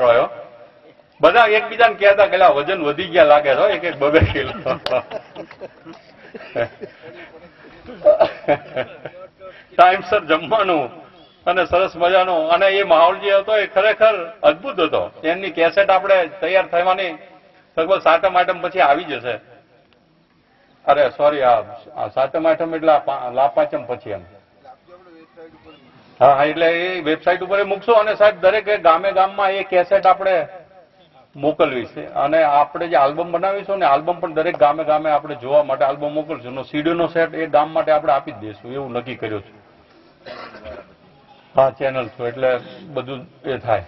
પકડાયો. બધા એકબીજાને કહેતા કે વજન વધી ગયા લાગે છે, એક એક 2-2 કિલો. ટાઈમસર જમવાનું અને સરસ મજાનું, અને એ માહોલ જે હતો એ ખરેખર અદભુત હતો. એમની કેસેટ આપણે તૈયાર થવાની લગભગ 7મ આઠમ પછી આવી જશે. અરે સોરી, આ 7મ આઠમ એટલે લાભ પાંચમ પછી એમ. હા, એટલે એ વેબસાઇટ ઉપર મૂકશો અને સાહેબ દરેક ગામે ગામમાં એ કેસેટ આપણે મોકલવી છે. અને આપણે જે આલ્બમ બનાવીશું ને, આલ્બમ પણ દરેક ગામે ગામે આપણે જોવા માટે આલ્બમ મોકલશું. સીડીનો સેટ એ ગામ માટે આપણે આપી જ દઈશું, એવું નક્કી કર્યું છે. હા, ચેનલ છું એટલે બધું એ થાય.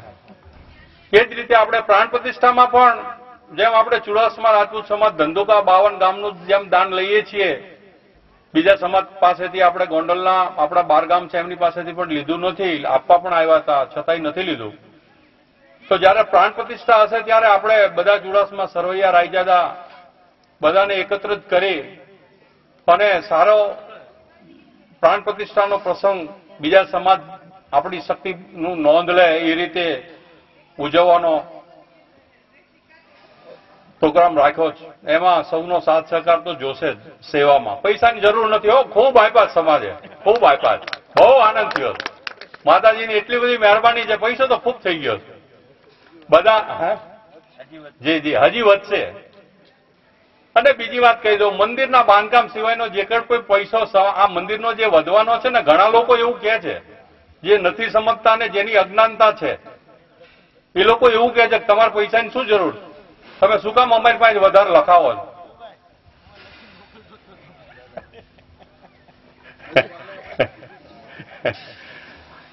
એ જ રીતે આપણે પ્રાણ પ્રતિષ્ઠામાં પણ જેમ આપણે ચુડાસમા રાજપૂત સમાજ ધંધુકા 52 ગામનું જેમ દાન લઈએ છીએ, બીજા સમાજ પાસેથી આપણે ગોંડલના આપણા 12 ગામ છે એમની પાસેથી પણ લીધું નથી, આપવા પણ આવ્યા હતા છતાંય નથી લીધું. તો જયારે પ્રાણ પ્રતિષ્ઠા હશે ત્યારે આપણે બધા ચુડાસમા સરવૈયા રાયજાદા બધાને એકત્રિત કરી અને સારો પ્રાણ પ્રતિષ્ઠાનો પ્રસંગ બીજા સમાજ આપણી શક્તિનું નોંધ લે એ રીતે ઉજવવાનો પ્રોગ્રામ રાખ્યો છે. એમાં સૌનો સાથ સહકાર તો જોશે જ. સેવામાં પૈસાની જરૂર નથી હો, ખૂબ આપ્યા સમાજે, ખૂબ આપ્યા, બહુ આનંદ થયો. માતાજીની એટલી બધી મહેરબાની છે, પૈસો તો ખૂબ થઈ ગયો બધા. જી જી, હજી વધશે. અને બીજી વાત કહી દઉં, મંદિરના બાંધકામ સિવાયનો જે કોઈ પૈસો આ મંદિરનો જે વધવાનો છે ને, ઘણા લોકો એવું કહે છે જે નથી સમજતા ને જેની અજ્ઞાનતા છે, એ લોકો એવું કહે છે કે તમારે પૈસાની શું જરૂર, તમે શું કામ અમારી પાસે વધારે લખાવો છો?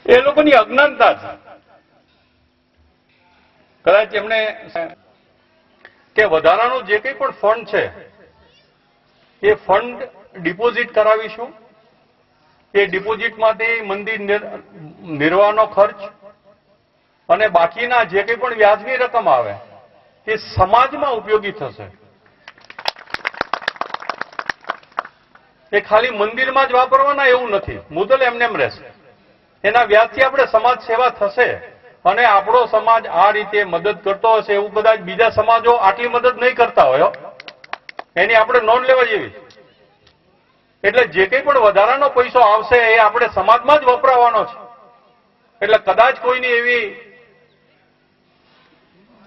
એ લોકોની અજ્ઞાનતા છે. કદાચ એમને કે વધારાનું જે કંઈ પણ ફંડ છે એ ફંડ ડિપોઝિટ કરાવીશું. એ ડિપોઝિટમાંથી મંદિર નિર્વાહનો ખર્ચ અને બાકીના જે કંઈ પણ વ્યાજની રકમ આવે એ સમાજમાં ઉપયોગી થશે. એ ખાલી મંદિરમાં જ વાપરવાના એવું નથી, મુદલ એમને એમ રહેશે. એના વ્યાજથી આપણે સમાજ સેવા થશે અને આપણો સમાજ આ રીતે મદદ કરતો હશે એવું કદાચ બીજા સમાજો આટલી મદદ નહીં કરતા હોય, એની આપણે નોંધ લેવા જેવી. એટલે જે કંઈ પણ વધારાનો પૈસો આવશે એ આપણે સમાજમાં જ વપરાવાનો છે. એટલે કદાચ કોઈની એવી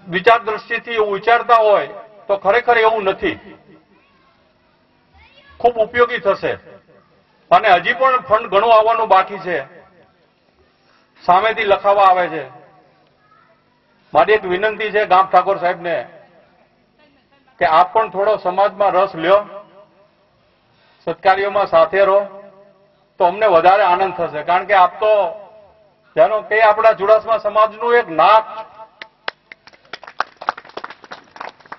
વિચાર દ્રષ્ટિથી એવું વિચારતા હોય તો ખરેખર એવું નથી. ખૂબ ઉપયોગી થશે. અને હજી પણ ફંડ ઘણું આવવાનું બાકી છે, સામેથી લખાવા આવે છે. મારી એક વિનંતી છે ગામ ઠાકોર સાહેબને કે આપ પણ થોડો સમાજમાં રસ લ્યો, સત્કાર્યોમાં સાથે રહો તો અમને વધારે આનંદ થશે. કારણ કે આપ તો જાણો કે આપણા ચુડાસમા સમાજનું એક નાક.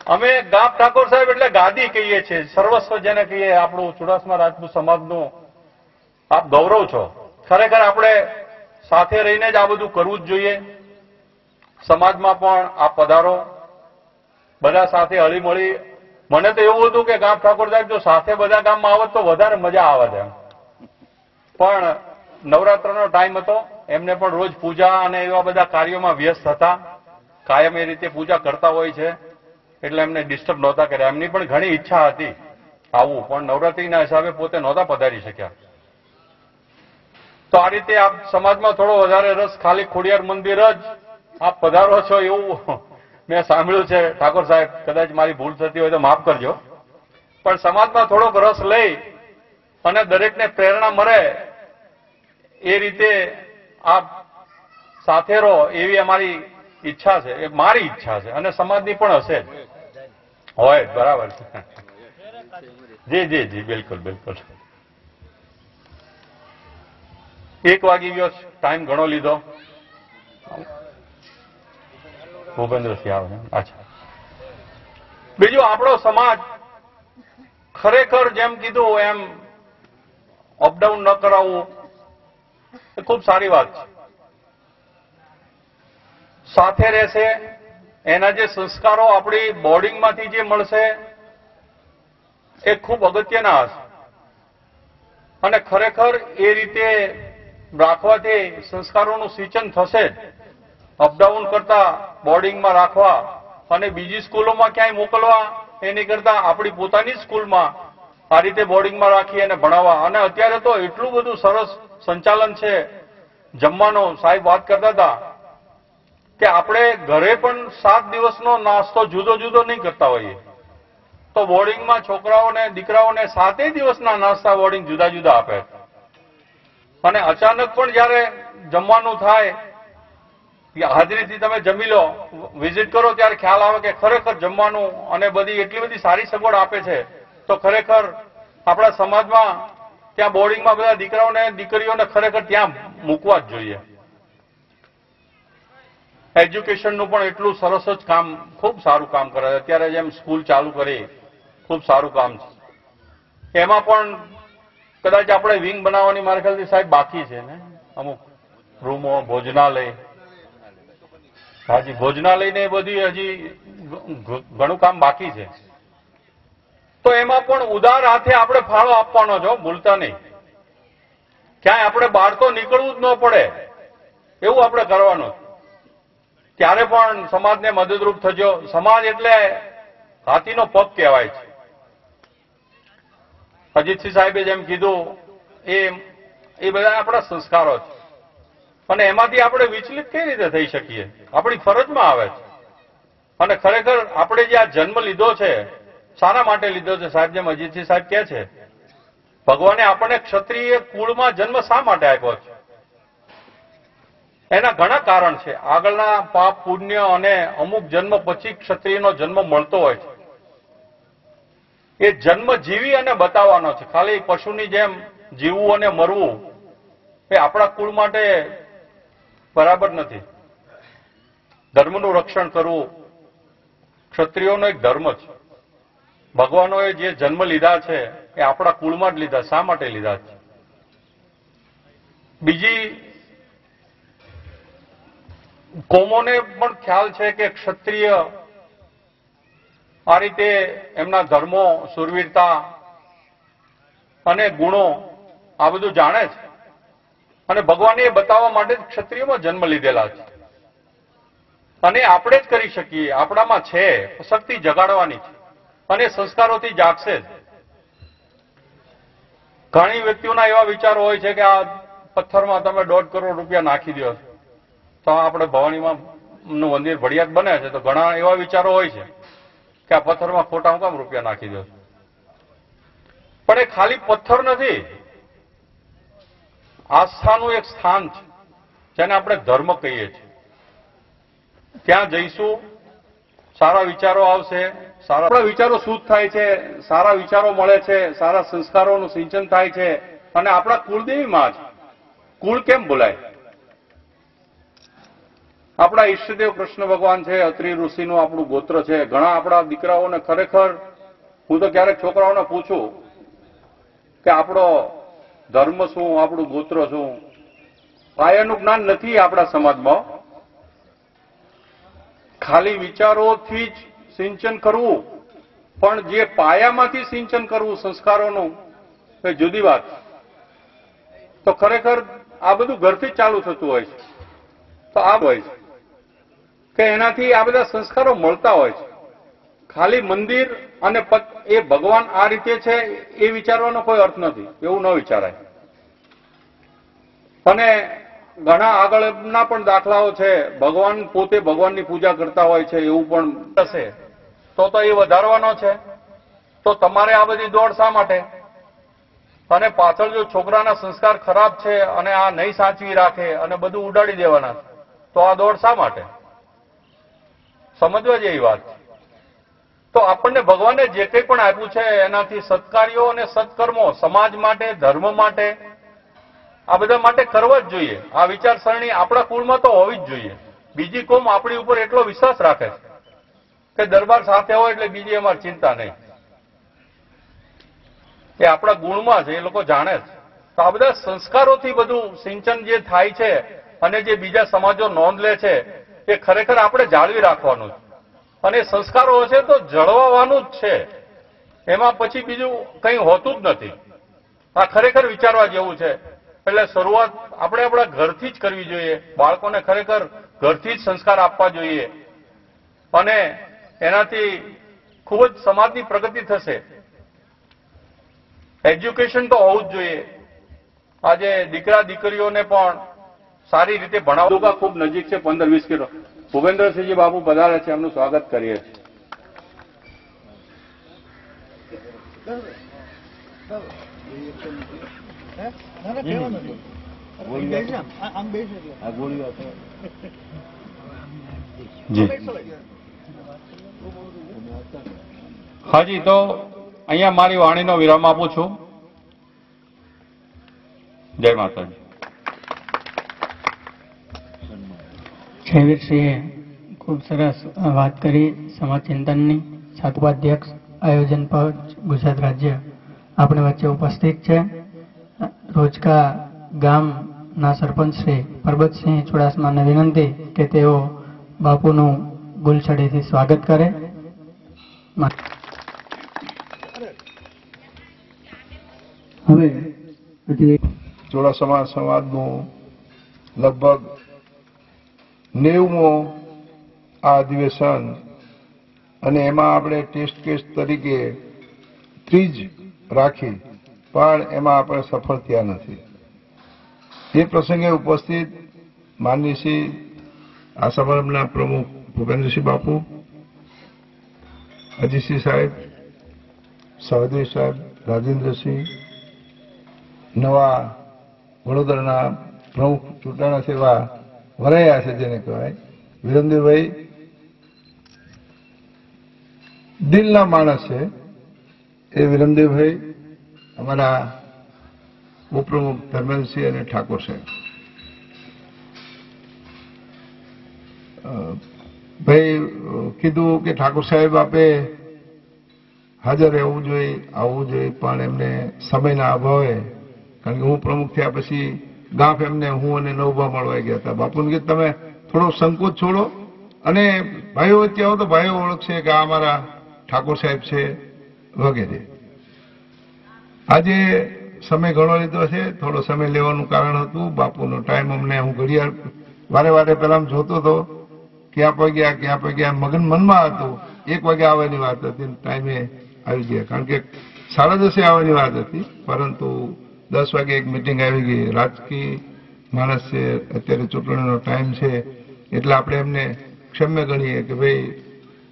અમે ગામ ઠાકોર સાહેબ એટલે ગાદી કહીએ છીએ, સર્વસ્વ જેને કહીએ, આપણું ચુડાસમા રાજપૂત સમાજનું આપ ગૌરવ છો. ખરેખર આપણે સાથે રહીને જ આ બધું કરવું જ જોઈએ. સમાજમાં પણ આપ પધારો, બધા સાથે હળીમળી. મને તો એવું હતું કે ગામ ઠાકોર સાહેબ જો સાથે બધા ગામમાં આવત તો વધારે મજા આવે છે, પણ નવરાત્રનો ટાઈમ હતો, એમને પણ રોજ પૂજા અને એવા બધા કાર્યોમાં વ્યસ્ત હતા. કાયમ એ રીતે પૂજા કરતા હોય છે એટલે એમને ડિસ્ટર્બ નહોતા કર્યા. એમની પણ ઘણી ઈચ્છા હતી આવવું, પણ નવરાત્રીના હિસાબે પોતે નહોતા પધારી શક્યા. તો આ રીતે આપ સમાજમાં થોડો વધારે રસ, ખાલી ખોડિયાર મંદિર જ આપ પધારો છો એવું મેં સાંભળ્યું છે. ઠાકોર સાહેબ, કદાચ મારી ભૂલ થતી હોય તો માફ કરજો, પણ સમાજમાં થોડોક રસ લઈ અને દરેકને પ્રેરણા મળે એ રીતે આપ સાથે રહો એવી અમારી ઈચ્છા છે. એ મારી ઈચ્છા છે અને સમાજની પણ હશે જ હોય. બરાબર છે. જી જી જી, બિલકુલ બિલકુલ. 1 વાગી ગયો, ટાઈમ ઘણો લીધો. ભૂપેન્દ્રસિંહ આવે. અચ્છા, બીજું આપણો સમાજ ખરેખર જેમ કીધું એમ અપડાઉન ન કરાવવું એ ખૂબ સારી વાત છે. સાથે રહેશે, એના જે સંસ્કારો આપણી બોર્ડિંગમાંથી જે મળશે એ ખૂબ અગત્યના હશે. અને ખરેખર એ રીતે રાખવાથી સંસ્કારોનું સિંચન થશે જ. અપડાઉન કરતા બોર્ડિંગમાં રાખવા અને બીજી સ્કૂલોમાં ક્યાંય મોકલવા એની કરતા આપણી પોતાની સ્કૂલમાં આ રીતે બોર્ડિંગમાં રાખી અને ભણાવવા. અને અત્યારે તો એટલું બધું સરસ સંચાલન છે જમવાનું. સાહેબ વાત કરતા હતા કે આપણે ઘરે પણ 7 દિવસનો નાસ્તો જુદો જુદો નહીં કરતા હોઈએ, તો બોર્ડિંગમાં છોકરાઓને દીકરાઓને 7 દિવસના નાસ્તા બોર્ડિંગ જુદા જુદા આપે. અને અચાનક પણ જયારે જમવાનું થાય, હાજરીથી તમે જમી લો, વિઝિટ કરો ત્યારે ખ્યાલ આવે કે ખરેખર જમવાનું અને બધી એટલી બધી સારી સગવડ આપે છે. તો ખરેખર આપણા સમાજમાં ત્યાં બોર્ડિંગમાં બધા દીકરાઓને દીકરીઓને ખરેખર ત્યાં મૂકવા જ જોઈએ. એજ્યુકેશનનું પણ એટલું સરસ જ કામ, ખૂબ સારું કામ કરે છે. અત્યારે જેમ સ્કૂલ ચાલુ કરી, ખૂબ સારું કામ છે. એમાં પણ કદાચ આપણે વિંગ બનાવવાની મારા ખ્યાલથી સાહેબ બાકી છે ને, અમુક રૂમો, ભોજનાલય. હાજી, ભોજનાલય ને એ બધી હજી ઘણું કામ બાકી છે. તો એમાં પણ ઉદાર હાથે આપણે ફાળો આપવાનો છો, ભૂલતા નહીં. ક્યાંય આપણે બહાર તો નીકળવું જ ન પડે એવું આપણે કરવાનું. ત્યારે પણ સમાજને મદદરૂપ થજો. સમાજ એટલે હાથીનો પગ કહેવાય છે. અજીતસિંહ સાહેબે જેમ કીધું એ બધા આપણા સંસ્કારો છે. અને એમાંથી આપણે વિચલિત કઈ રીતે થઈ શકીએ? આપણી ફરજમાં આવે છે. અને ખરેખર આપણે જે આ જન્મ લીધો છે, શાના માટે લીધો છે? સાહેબ જેમ અજીતસિંહ સાહેબ કહે છે, ભગવાને આપણને ક્ષત્રિય કુળમાં જન્મ શા માટે આપ્યો છે? એના ઘણા કારણ છે. આગળના પાપ પુણ્ય અને અમુક જન્મ પછી ક્ષત્રિયનો જન્મ મળતો હોય છે. એ જન્મ જીવી અને બતાવવાનો છે. ખાલી પશુની જેમ જીવવું અને મરવું એ આપણા કુળ માટે બરાબર નથી. ધર્મનું રક્ષણ કરવું ક્ષત્રિયોનો એક ધર્મ છે. ભગવાનોએ જે જન્મ લીધા છે એ આપણા કુળમાં જ લીધા. શા માટે લીધા છે? બીજી કોમોને પણ ખ્યાલ છે કે ક્ષત્રિય આ રીતે એમના ધર્મો, શૂરવીરતા અને ગુણો આ બધું જાણે છે. અને ભગવાને એ બતાવવા માટે જ ક્ષત્રિયમાં જન્મ લીધેલા છે. અને આપણે જ કરી શકીએ. આપણામાં છે શક્તિ જગાડવાની છે. અને સંસ્કારોથી જાગશે જ. ઘણી વ્યક્તિઓના એવા વિચારો હોય છે કે આ પથ્થરમાં તમે 1.5 કરોડ રૂપિયા નાખી દો તો આપણે ભવાનીમાં નું મંદિર ભડિયાત બને છે. તો ઘણા એવા વિચારો હોય છે કે આ પથ્થરમાં ખોટા હું કામ રૂપિયા નાખી દો. પણ એ ખાલી પથ્થર નથી, આસ્થાનું એક સ્થાન છે જેને આપણે ધર્મ કહીએ છીએ. ત્યાં જઈશું, સારા વિચારો આવશે, સારા વિચારો શુદ્ધ થાય છે, સારા વિચારો મળે છે, સારા સંસ્કારોનું સિંચન થાય છે. અને આપણા કુળદેવી માં છે. કુળ કેમ બોલાય? આપણા ઈષ્ટદેવ કૃષ્ણ ભગવાન છે, અત્રિ ઋષિનું આપણું ગોત્ર છે. ઘણા આપણા દીકરાઓને ખરેખર, હું તો ક્યારેક છોકરાઓને પૂછું કે આપણો ધર્મ શું, આપણું ગોત્ર શું? પાયાનું જ્ઞાન નથી આપણા સમાજમાં. ખાલી વિચારોથી જ સિંચન કરવું, પણ જે પાયામાંથી સિંચન કરવું સંસ્કારોનું, એ જુદી વાત. તો ખરેખર આ બધું ઘરથી જ ચાલુ થતું હોય છે. તો આ હોય છે કે એનાથી આ બધા સંસ્કારો મળતા હોય છે. ખાલી મંદિર અને એ ભગવાન આ રીતે છે એ વિચારવાનો કોઈ અર્થ નથી. એવું ન વિચારાય. અને ઘણા આગળના પણ દાખલાઓ છે. ભગવાન પોતે ભગવાનની પૂજા કરતા હોય છે એવું પણ હશે. તો એ વધારવાનો છે. તો તમારે આ બધી દોડ શા માટે? અને પાછળ જો છોકરાના સંસ્કાર ખરાબ છે અને આ નહીં સાચવી રાખે અને બધું ઉડાડી દેવાના, તો આ દોડ શા માટે? સમજવા જેવી વાત. તો આપણને ભગવાને જે કંઈ પણ આપ્યું છે એનાથી સત્કાર્યો અને સત્કર્મો સમાજ માટે, ધર્મ માટે, આ બધા માટે કરવા જ જોઈએ. આ વિચારસરણી આપણા કુળમાં તો હોવી જ જોઈએ. બીજી કોમ આપણી ઉપર એટલો વિશ્વાસ રાખે છે કે દરબાર સાથે હોય એટલે બીજી અમારી ચિંતા નહીં. એ આપણા ગુણમાં છે, એ લોકો જાણે છે. તો આ બધા સંસ્કારોથી બધું સિંચન જે થાય છે અને જે બીજા સમાજો નોંધ લે છે એ ખરેખર આપણે જાળવી રાખવાનું છે. અને સંસ્કારો હશે તો જળવાવાનું જ છે. એમાં પછી બીજું કંઈ હોતું જ નથી. આ ખરેખર વિચારવા જેવું છે. એટલે શરૂઆત આપણે આપણા ઘરથી જ કરવી જોઈએ. બાળકોને ખરેખર ઘરથી જ સંસ્કાર આપવા જોઈએ અને એનાથી ખૂબ જ સમાજની પ્રગતિ થશે. એજ્યુકેશન તો હોવું જ જોઈએ. આજે દીકરા દીકરીઓને પણ સારી રીતે ભણાવવા ખૂબ નજીક છે, 15-20 કિલો. ભૂપેન્દ્રસિંહજી બાપુ પધારે છે, એમનું સ્વાગત કરીએ છીએ. હાજી, તો અહીંયા મારી વાણીનો વિરામ આપું છું. જય માતાજી. જયવીરસિંહે ખૂબ સરસ વાત કરી સમાજ ચિંતનની. સાત ઉપાધ્યક્ષ આયોજન પર ગુજરાત રાજ્ય આપણી વચ્ચે ઉપસ્થિત છે. રોજકા ગામના સરપંચ શ્રી પરબતસિંહ ચુડાસમાને વિનંતી કે તેઓ બાપુનું ગુલછડીથી સ્વાગત કરે. હવે ચુડાસમા સમાજનું લગભગ 90મો આ અધિવેશન અને એમાં આપણે ટેસ્ટ કેસ તરીકે 30 રાખી, પણ એમાં આપણે સફળ થયા નથી. એ પ્રસંગે ઉપસ્થિત માનનીય શ્રી આ સમારંભના પ્રમુખ ભૂપેન્દ્રસિંહ બાપુ, અજીતસિંહ સાહેબ, સહદેવ સાહેબ, રાજેન્દ્રસિંહ, નવા વડોદરાના પ્રમુખ ચૂંટાણા સેવા વરાયા છે જેને કહેવાય, વિરમદેવભાઈ દિલના માણસ છે. એ વિરમદેવભાઈ, અમારા ઉપપ્રમુખ ધર્મેન્દ્રસિંહ અને ઠાકોર સાહેબ. ભાઈ કીધું કે ઠાકોર સાહેબ આપે હાજર રહેવું જોઈએ, આવવું જોઈએ, પણ એમને સમયના અભાવે, કારણ કે હું પ્રમુખ થયા પછી ગાફ એમને હું અને નવભા મળવા ગયા હતા. બાપુને કીધું તમે થોડો સંકોચ છોડો અને ભાઈઓ વચ્ચે આવો તો ભાઈઓ ઓળખશે કે આ અમારા ઠાકોર સાહેબ છે વગેરે. આજે સમય ઘણો લીધો છે. થોડો સમય લેવાનું કારણ હતું બાપુનો ટાઈમ અમને, હું ઘડિયાળ વારે વારે પહેલા જોતો હતો ક્યાં પગ્યા મનમાં હતું. 1 વાગે આવવાની વાત હતી, ટાઈમે આવી ગયા, કારણ કે 10:30 આવવાની વાત હતી, પરંતુ 10 વાગે એક મિટિંગ આવી ગઈ. રાજકીય માણસ છે, અત્યારે ચૂંટણીનો ટાઈમ છે, એટલે આપણે એમને ક્ષમ્ય ગણીએ કે ભાઈ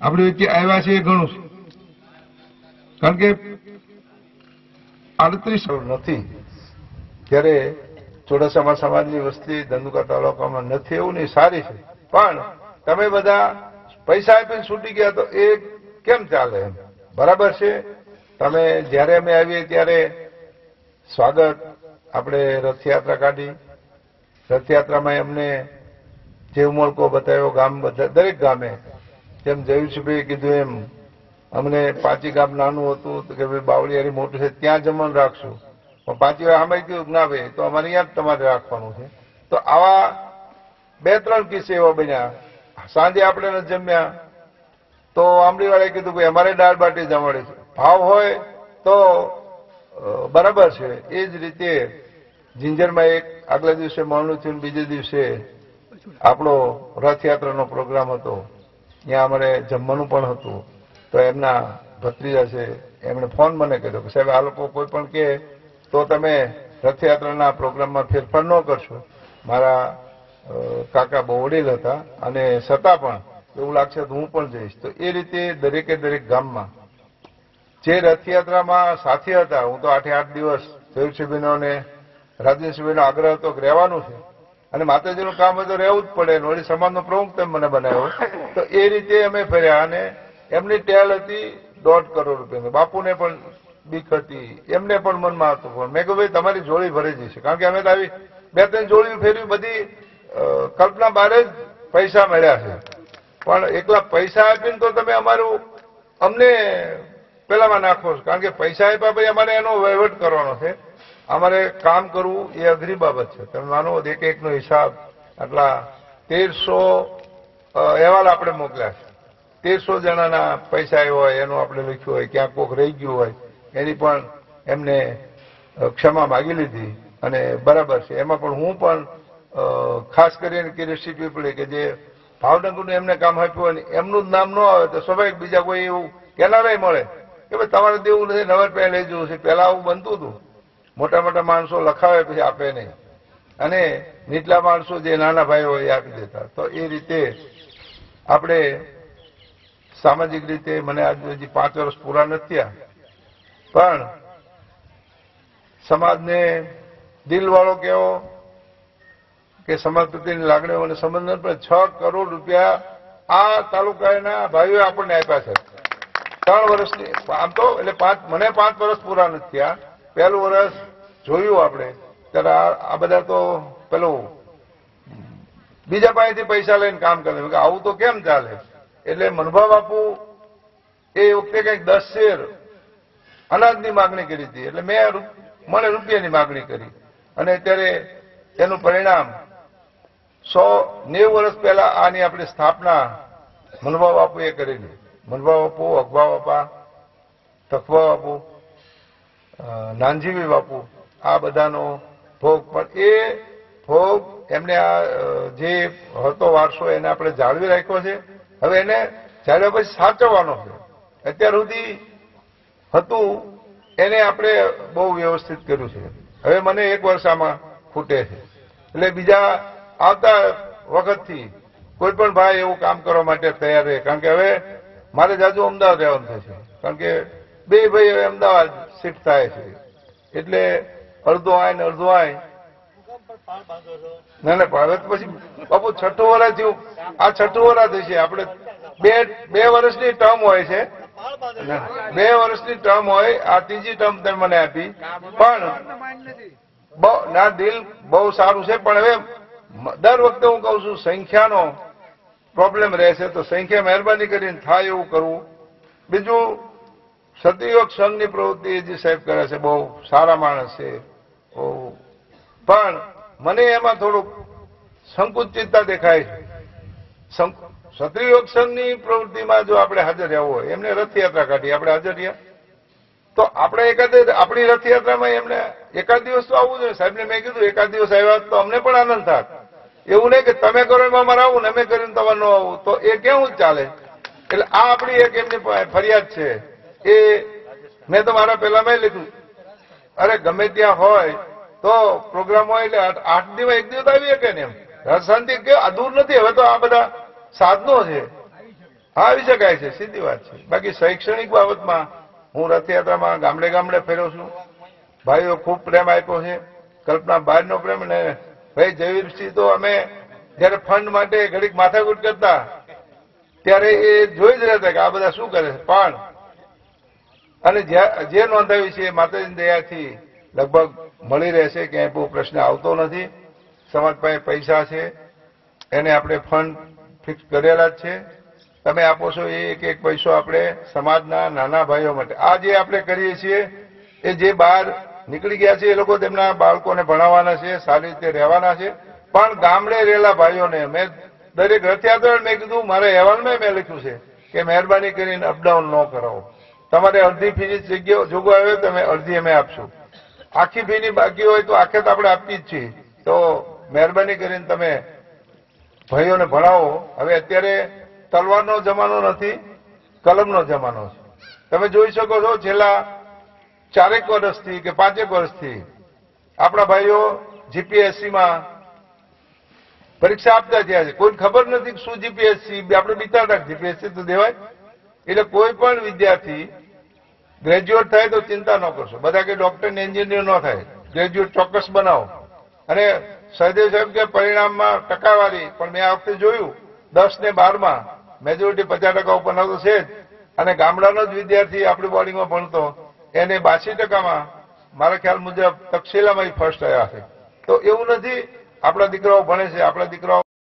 આપણી વચ્ચે આવ્યા છે એ ઘણું છે. કારણ કે 38 નથી ત્યારે ચુડાસમા સમાજની વસ્તી ધંધુકા તાલુકામાં નથી એવું નહીં, સારી છે, પણ તમે બધા પૈસા આપીને છૂટી ગયા તો એ કેમ ચાલે? એમ બરાબર છે. તમે જ્યારે અમે આવીએ ત્યારે સ્વાગત, આપણે રથયાત્રા કાઢી, રથયાત્રામાં એમને જે ઉમળકો બતાવ્યો ગામ બધા, દરેક ગામે, જેમ જયુષભાઈ કીધું એમ અમને પાંચી ગામ નાનું હતું કે ભાઈ બાવળિયારી મોટું છે ત્યાં જમવાનું રાખશું, પણ પાંચી વાર સામે કીધું ના ભાઈ તો અમારે અહીંયા જ તમારે રાખવાનું છે. તો આવા 2-3 કિસ્સે એવા બન્યા. સાંજે આપણે નથી જમ્યા તો આંબલીવાળાએ કીધું ભાઈ અમારે દાળ બાટી જમાડે છે. ભાવ હોય તો બરાબર છે. એ જ રીતે જિંજરમાં એક આગલા દિવસે મળનું થયું, બીજે દિવસે આપણો રથયાત્રાનો પ્રોગ્રામ હતો, ત્યાં અમારે જમવાનું પણ હતું. તો એમના ભત્રીજા છે, એમણે ફોન મને કર્યો કે સાહેબ આ લોકો કોઈ પણ કહે તો તમે રથયાત્રાના પ્રોગ્રામમાં ફેરફાર ન કરશો. મારા કાકા બહુ વડીલ હતા અને છતાં પણ એવું લાગશે તો હું પણ જઈશ. તો એ રીતે દરેકે દરેક ગામમાં જે રથયાત્રામાં સાથે હતા, હું તો 8-8 દિવસ જયુષભાઈનો અને રાજેશભાઈનો આગ્રહ હતો કે રહેવાનું છે અને માતાજીનું કામ હોય તો રહેવું જ પડે. વળી સમાજનો પ્રમુખ તમે મને બનાવ્યો, તો એ રીતે અમે ફર્યા. અને એમની ટેલ હતી 1.5 કરોડ રૂપિયાની. બાપુને પણ બીક હતી, એમને પણ મનમાં હતું. પણ મેં કહ્યું ભાઈ તમારી જોડી ભરી જશે, કારણ કે અમે તો આવી 2-3 જોડીઓ ફેરવી, બધી કલ્પના બહાર જ પૈસા મળ્યા છે. પણ એકલા પૈસા આપીને તો તમે અમારું અમને પેલામાં નાખો છો, કારણ કે પૈસા આપ્યા પછી અમારે એનો વહીવટ કરવાનો છે, અમારે કામ કરવું એ અઘરી બાબત છે. તમે માનો એક એકનો હિસાબ, આટલા 1300 અહેવાલ આપણે મોકલ્યા છે, 1300 જણાના પૈસા આવ્યા હોય એનું આપણે લખ્યું હોય, ક્યાંક કોક રહી ગયું હોય એની પણ એમને ક્ષમા માગી લીધી અને બરાબર છે. એમાં પણ હું પણ ખાસ કરીને કિરીટસિંહ પીપળી કે જે ભાવનગરનું એમને કામ આપ્યું અને એમનું જ નામ ન આવે તો સ્વાભાવિક બીજા કોઈ એવું કેનારાય મળે કે ભાઈ તમારે દેવું નથી, નવે રૂપિયા લઈ જવું છે. પહેલા આવું બનતું હતું, મોટા મોટા માણસો લખાવે પછી આપે નહીં, અને નીચલા માણસો જે નાના ભાઈઓ હોય એ આપી દેતા. તો એ રીતે આપણે સામાજિક રીતે મને આજ હજી 5 વર્ષ પૂરા નથી થયા, પણ સમાજને દિલવાળો કેવો કે સમાજ પ્રત્યેની લાગણીઓ અને સંબંધ પણ 6 કરોડ રૂપિયા આ તાલુકાના ભાઈઓએ આપણને આપ્યા છે. 3 વર્ષની આમ તો એટલે મને 5 વર્ષ પૂરા નથી થયા. પહેલું વર્ષ જોયું આપણે ત્યારે આ બધા તો પેલું બીજા પાસેથી પૈસા લઈને કામ કરે, આવું તો કેમ ચાલે. એટલે મનભા બાપુ એ વખતે કંઈક 10 શેર અનાજની માગણી કરી હતી, એટલે મને રૂપિયાની માગણી કરી, અને અત્યારે એનું પરિણામ 90 વર્ષ પહેલા આની આપણી સ્થાપના મનભા બાપુએ કરેલી. મનભા બાપુ, અગવા બાપા, તખવા બાપુ, નાનજીવી બાપુ, આ બધાનો ભોગ. પણ એ ભોગ એમને આ જે હતો વારસો એને આપણે જાળવી રાખ્યો છે. હવે એને જાળવ્યા પછી સાચવવાનો છે. અત્યાર સુધી હતું એને આપણે બહુ વ્યવસ્થિત કર્યું છે. હવે મને 1 વર્ષ આમાં ખૂટે છે. એટલે બીજા આવતા વખતથી કોઈ પણ ભાઈ એવું કામ કરવા માટે તૈયાર રહે, કારણ કે હવે મારે જાજુ અમદાવાદ રહેવાનું થશે, કારણ કે 2 ભાઈ હવે અમદાવાદ શિફ્ટ થાય છે. એટલે અડધો આય ને અડધો આય. ના ના, હવે તો પછી બાપુ 6ઠું વર્ષ થયું, આ 6ઠું વર્ષ થશે. આપણે 2 વર્ષની ટર્મ હોય છે, 2 વર્ષની ટર્મ હોય. આ 3જી ટર્મ તમે મને આપી, પણ ના દિલ બહુ સારું છે. પણ હવે દર વખતે હું કહું છું સંખ્યાનો પ્રોબ્લેમ રહેશે, તો સંખ્યા મહેરબાની કરીને થાય એવું કરવું. બીજું સતયુગ સંઘની પ્રવૃત્તિ જે સાહેબ કરે છે બહુ સારા માણસ છે, પણ મને એમાં થોડુંક સંકુચિતતા દેખાય છે. સતયુગ સંઘની પ્રવૃત્તિમાં જો આપણે હાજર રહેવું હોય, એમને રથયાત્રા કાઢી, આપણે હાજર રહ્યા તો આપણે આપણી રથયાત્રામાં એમને એકાદ દિવસ તો આવવું જોઈએ. સાહેબને મેં કીધું એકાદ દિવસ આવ્યા તો અમને પણ આનંદ થાત. એવું નહીં કે તમે કરો એમાં મારે આવું ને અમે કરીને તમારે ન આવું, તો એ કેવું ચાલે. એટલે આ આપણી એક એમની ફરિયાદ છે. એ મેં તો મારા પહેલામાં લીધું, અરે ગમે ત્યાં હોય તો પ્રોગ્રામ હોય એટલે 8 દિવસ 1 દિવસ આવી શકે ને, એમ શાંતિ કે દૂર નથી. હવે તો આ બધા સાધનો છે, હા આવી શકાય છે, સીધી વાત છે. બાકી શૈક્ષણિક બાબતમાં હું રથયાત્રામાં ગામડે ગામડે ફેર્યો છું. ભાઈઓ ખૂબ પ્રેમ આપ્યો છે, કલ્પના બહારનો પ્રેમ. અને ભાઈ જયવીરસિંહ તો અમે જયારે ફંડ માટે ઘડીક માથાકૂટ કરતા ત્યારે એ જોઈ જ રહેતા કે આ બધા શું કરે છે. પણ અને જે નોંધાવી છે એ માતાજીની દયાથી લગભગ મળી રહેશે, ક્યાંય બહુ પ્રશ્ન આવતો નથી. સમાજ પાસે પૈસા છે, એને આપણે ફંડ ફિક્સ કરેલા જ છે. તમે આપો છો એ એક પૈસો આપણે સમાજના નાના ભાઈઓ માટે આ જે આપણે કરીએ છીએ, એ જે બહાર નીકળી ગયા છે એ લોકો તેમના બાળકોને ભણાવવાના છે, સારી રીતે રહેવાના છે. પણ ગામડે રહેલા ભાઈઓને મેં દરેક રથયાત્રા મેં કીધું, મારા અહેવાલમાં મેં લખ્યું છે કે મહેરબાની કરીને અપડાઉન ન કરાવો. તમારે અડધી ફીની જગ્યાઓ જોગવાઈ હોય તમે અડધી અમે આપશું. આખી ફીની બાકી હોય તો આખે તો આપણે આપી જ છીએ. તો મહેરબાની કરીને તમે ભાઈઓને ભણાવો. હવે અત્યારે તલવારનો જમાનો નથી, કલમનો જમાનો છે. તમે જોઈ શકો છો છેલ્લા 4 વર્ષથી કે 5 વર્ષથી આપણા ભાઈઓ જીપીએસસીમાં પરીક્ષા આપતા થયા છે. કોઈ ખબર નથી શું જીપીએસસી, આપણે બીતા જીપીએસસી તો દેવાય. એટલે કોઈ પણ વિદ્યાર્થી ગ્રેજ્યુએટ થાય તો ચિંતા ન કરશો. બધા કે ડોક્ટર ને એન્જિનિયર ન થાય, ગ્રેજ્યુએટ ચોક્કસ બનાવો. અને સહદેવ સાહેબ કે પરિણામમાં ટકાવારી પણ મેં આ વખતે જોયું 10 ને 12માં મેજોરિટી 50% ઉપર નતો છે જ. અને ગામડાનો જ વિદ્યાર્થી આપણી બોર્ડિંગમાં ભણતો એને 82%માં મારા ખ્યાલ મુજબ તક્ષશિલામાં ફર્સ્ટ આવ્યા છે. તો એવું નથી આપણા દીકરાઓ ભણે છે, આપણા દીકરાઓ